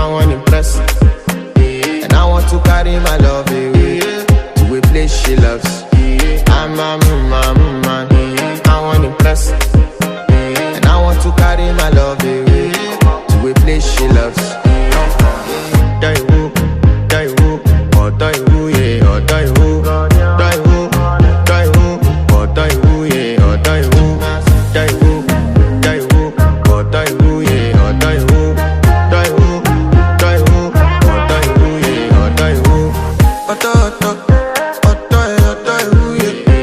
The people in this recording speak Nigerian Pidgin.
I want impress. And I want to carry my love away to a place she loves. I'm a man, I want impress. And I want to carry my love